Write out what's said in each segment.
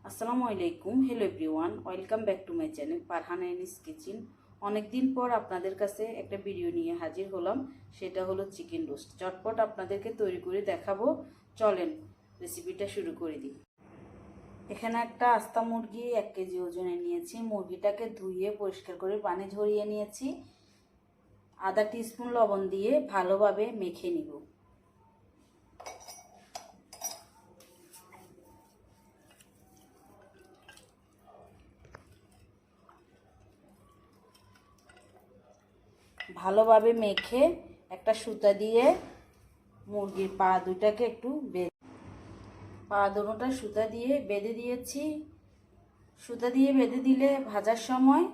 আসসালামু আলাইকুম। Hello everyone, welcome back to my channel Farhana Anis kitchen. অনেকদিন পর আপনাদের কাছে একটা ভিডিও নিয়ে হাজির হলাম। সেটা হলো চিকেন রোস্ট। চটপট আপনাদেরকে তৈরি করে দেখাবো। চলেন রেসিপিটা শুরু করে দিই। এখানে একটা আস্তা মুরগি 1 কেজি ওজনে নিয়েছি। মুরগিটাকে ধুয়ে পরিষ্কার করে পানি ঝরিয়ে নিয়েছি। আধা টিস্পুন লবণ দিয়ে ভালোভাবে মেখে নিব। ভালোভাবে মেখে একটা সুতা দিয়ে মুরগির পা দুটাকে একটু পা দুটোটা সুতা দিয়ে বেঁধে দিয়েছি। সুতা দিয়ে বেঁধে দিলে ভাজার সময়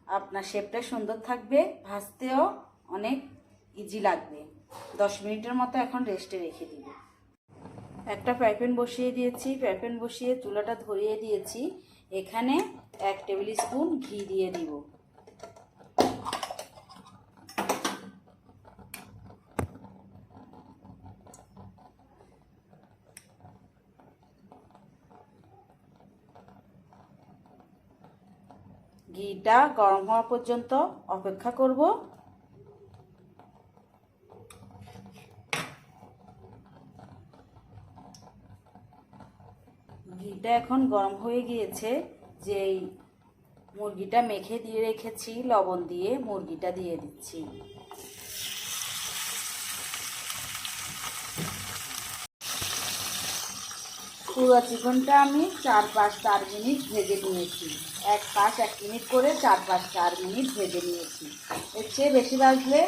আপনার শেপটা সুন্দর থাকবে, ভাজতেও অনেক ইজি লাগবে। 10 মিনিটের মতো এখন রেস্টে রেখে দিব। একটা ফ্রাই প্যান বসিয়ে দিয়েছি। ফ্রাই প্যান বসিয়ে চুলাটা ধরিয়ে দিয়েছি। এখানে 1 টেবিল স্পুন ঘি দিয়ে দিব। ঘিটা গরম হওয়া পর্যন্ত অপেক্ষা করব। ঘিটা এখন গরম হয়ে গিয়েছে। যেই মুরগিটা মেখে দিয়ে রেখেছি লবণ দিয়ে, মুরগিটা দিয়ে দিচ্ছি। পুরো চিকেনটা আমি 4 মিনিট ভেজে নিয়েছি। এক পাশ 1 মিনিট করে 4 মিনিট ভেজে নিয়েছি। এর চেয়ে বেশি ভাজলে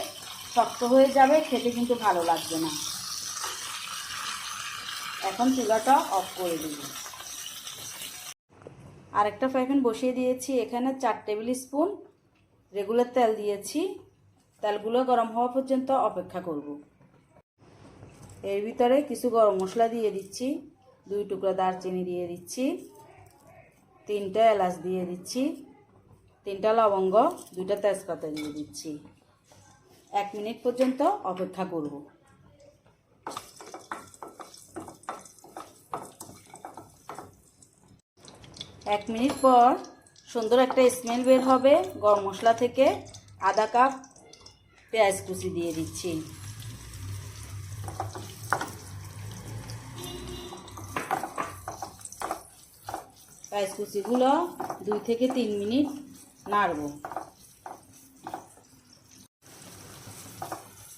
শক্ত হয়ে যাবে, খেতে কিন্তু ভালো লাগবে না। এখন চুলাটা অফ করে দিই। আরেকটা ফ্রাই প্যান বসিয়ে দিয়েছি। এখানে 4 টেবিল স্পুন রেগুলার তেল দিয়েছি। তেলগুলো গরম হওয়া পর্যন্ত অপেক্ষা করব। এর ভিতরে কিছু গরম মশলা দিয়ে দিচ্ছি। 2 টুকরা দারচিনি দিয়ে দিচ্ছি, 3টা এলাচ দিয়ে দিচ্ছি, 3টা লবঙ্গ, 2টা তেজপাতা দিয়ে দিচ্ছি। 1 মিনিট পর্যন্ত অপেক্ষা করব। 1 মিনিট পর সুন্দর একটা স্মেল বের হবে গরম মশলা থেকে। আধা কাপ পেঁয়াজ কুচি দিয়ে দিচ্ছি। পেঁয়াজ কুচিগুলো 2 থেকে 3 মিনিট নাড়ব।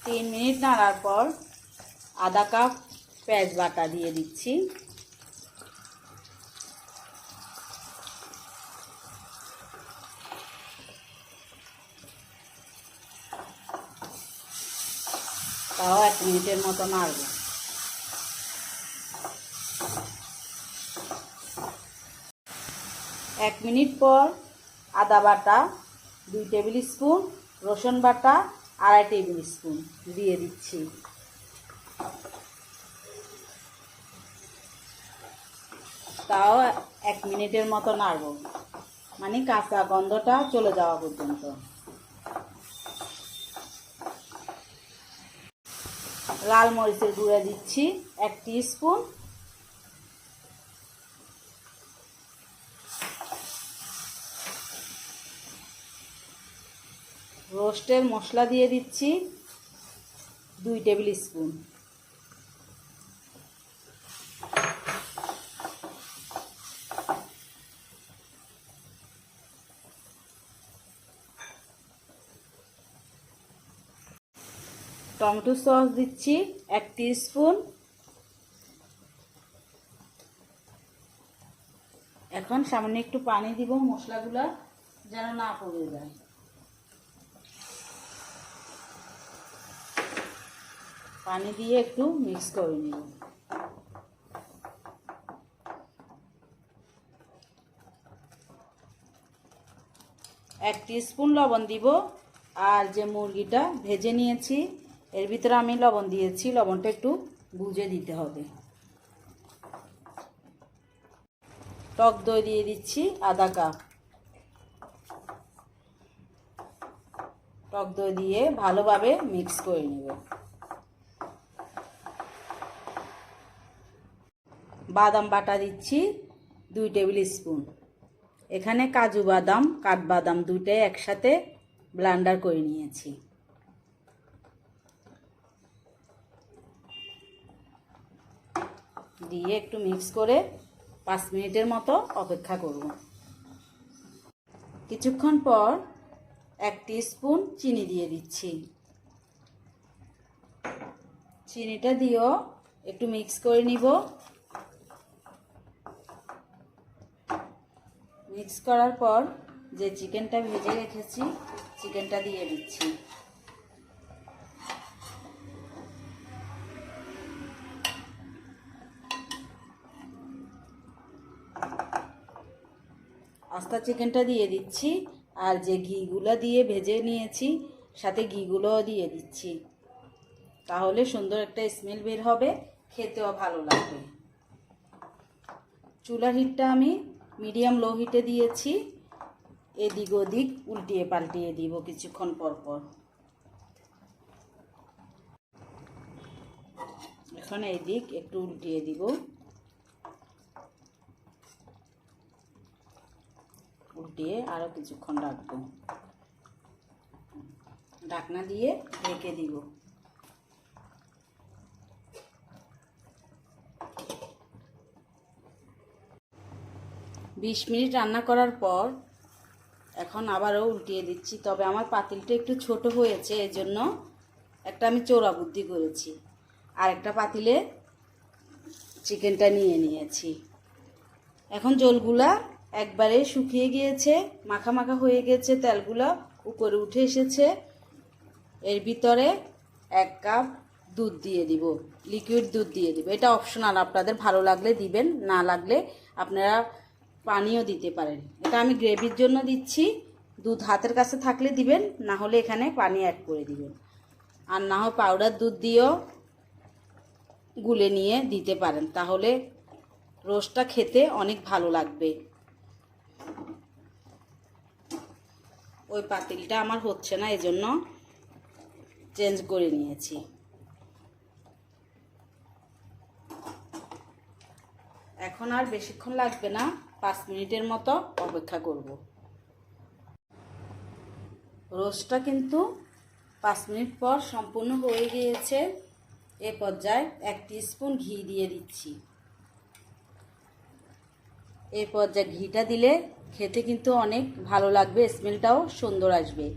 3 মিনিট নাড়ার পর আধা কাপ পেঁয়াজ বাটা দিয়ে দিচ্ছি। তাও 1 মিনিটের মতো নাড়ব। 1 মিনিট পর আদা বাটা 2 টেবিল স্পুন, রসুন বাটা 2.5 টেবিল স্পুন দিয়ে দিচ্ছি। তাও 1 মিনিটের মতো নাড়ব, মানে কাঁচা গন্ধটা চলে যাওয়া পর্যন্ত। লাল মরিচের গুঁড়া দিচ্ছি 1 টিস্পুন। রোস্টের মশলা দিয়ে দিচ্ছি 2 টেবিল স্পুন। টমেটো সস দিচ্ছি 1 টিস্পুন। এখন সামান্য একটু পানি দিব, মশলাগুলো যেন না পড়ে যায়। পানি দিয়ে একটু মিক্স করে নিব। এক টিস্পুন লবণ দিব। আর যে মুরগিটা ভেজে নিয়েছি এর ভিতরে আমি লবণ দিয়েছি, লবণটা একটু বুঝে দিতে হবে। টক দই দিয়ে দিচ্ছি আধা কাপ। টক দই দিয়ে ভালোভাবে মিক্স করে নেব। বাদাম বাটা দিচ্ছি 2 টেবিল স্পুন। এখানে কাজু বাদাম কাঠবাদাম দুইটাই একসাথে ব্লেন্ডার করে নিয়েছি। দিয়ে একটু মিক্স করে 5 মিনিটের মতো অপেক্ষা করব। কিছুক্ষণ পর 1 টিস্পুন চিনি দিয়ে দিচ্ছি। চিনিটা দিয়েও একটু মিক্স করে নিব। মিক্স করার পর যে চিকেনটা ভেজে রেখেছি চিকেনটা দিয়ে দিচ্ছি। আস্তা চিকেনটা দিয়ে দিচ্ছি আর যে ঘিগুলো দিয়ে ভেজে নিয়েছি সাথে ঘিগুলোও দিয়ে দিচ্ছি, তাহলে সুন্দর একটা স্মেল বের হবে, খেতেও ভালো লাগবে। চুলার হিটটা আমি মিডিয়াম লো হিটে দিয়েছি। এদিক ওদিক উল্টিয়ে পাল্টিয়ে দিব কিছুক্ষণ পর পর। এখন এদিক একটু উল্টিয়ে দিব, উল্টিয়ে আরো কিছুক্ষণ রাখবো। ঢাকনা দিয়ে ঢেকে দিব। বিশ মিনিট রান্না করার পর এখন আবারও উল্টিয়ে দিচ্ছি। তবে আমার পাতিলটা একটু ছোট হয়েছে, এজন্য একটা আমি চোরা বুদ্ধি করেছি, আর একটা পাতিলে চিকেনটা নিয়ে নিয়েছি। এখন জলগুলা একবারে শুকিয়ে গিয়েছে, মাখা মাখা হয়ে গেছে, তেলগুলো উপরে উঠে এসেছে। এর ভিতরে 1 কাপ দুধ দিয়ে দিব, লিকুইড দুধ দিয়ে দিব। এটা অপশনাল, আপনাদের ভালো লাগলে দিবেন, না লাগলে আপনারা পানিও দিতে পারেন। এটা আমি গ্রেভির জন্য দিচ্ছি। দুধ হাতের কাছে থাকলে দিবেন, না হলে এখানে পানি অ্যাড করে দিবেন। আর না হয় পাউডার দুধ দিয়েও গুলে নিয়ে দিতে পারেন, তাহলে রোস্টটা খেতে অনেক ভালো লাগবে। ওই পাতিলটা আমার হচ্ছে না, এজন্য চেঞ্জ করে নিয়েছি। এখন আর বেশিক্ষণ লাগবে না, 5 মিনিটের মতো অপেক্ষা করব। রোস্টটা কিন্তু 5 মিনিট পর সম্পূর্ণ হয়ে গিয়েছে। এ পর্যায়ে 1 টিস্পুন ঘি দিয়ে দিচ্ছি। এই পর্যায়ে ঘিটা দিলে খেতে কিন্তু অনেক ভালো লাগবে, স্মেলটাও সুন্দর আসবে।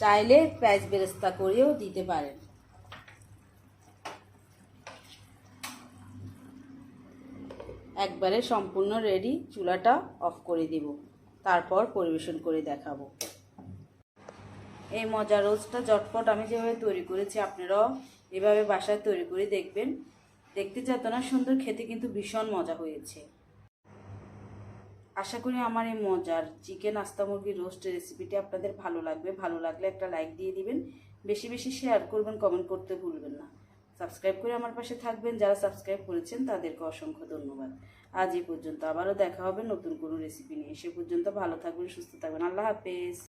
চাইলে পেঁয়াজ বেরেস্তা করেও দিতে পারেন। একবারে সম্পূর্ণ রেডি, চুলাটা অফ করে দিব, তারপর পরিবেশন করে দেখাবো। এই মজার রোস্টটা ঝটপট আমি যেভাবে তৈরি করেছি আপনারাও এভাবে বাসায় তৈরি করে দেখবেন। দেখতে যত না সুন্দর, খেতে কিন্তু ভীষণ মজা হয়েছে। আশা করি আমার এই মজার চিকেন আস্তা মুরগির রোস্টের রেসিপিটি আপনাদের ভালো লাগবে। ভালো লাগলে একটা লাইক দিয়ে দিবেন, বেশি বেশি শেয়ার করবেন, কমেন্ট করতে ভুলবেন না। সাবস্ক্রাইব করে আমার পাশে থাকবেন। যারা সাবস্ক্রাইব করেছেন তাদেরকে অসংখ্য ধন্যবাদ। আজ এই পর্যন্ত, আবারও দেখা হবে নতুন কোনো রেসিপি নিয়ে। সে পর্যন্ত ভালো থাকবেন, সুস্থ থাকবেন। আল্লাহ হাফেজ।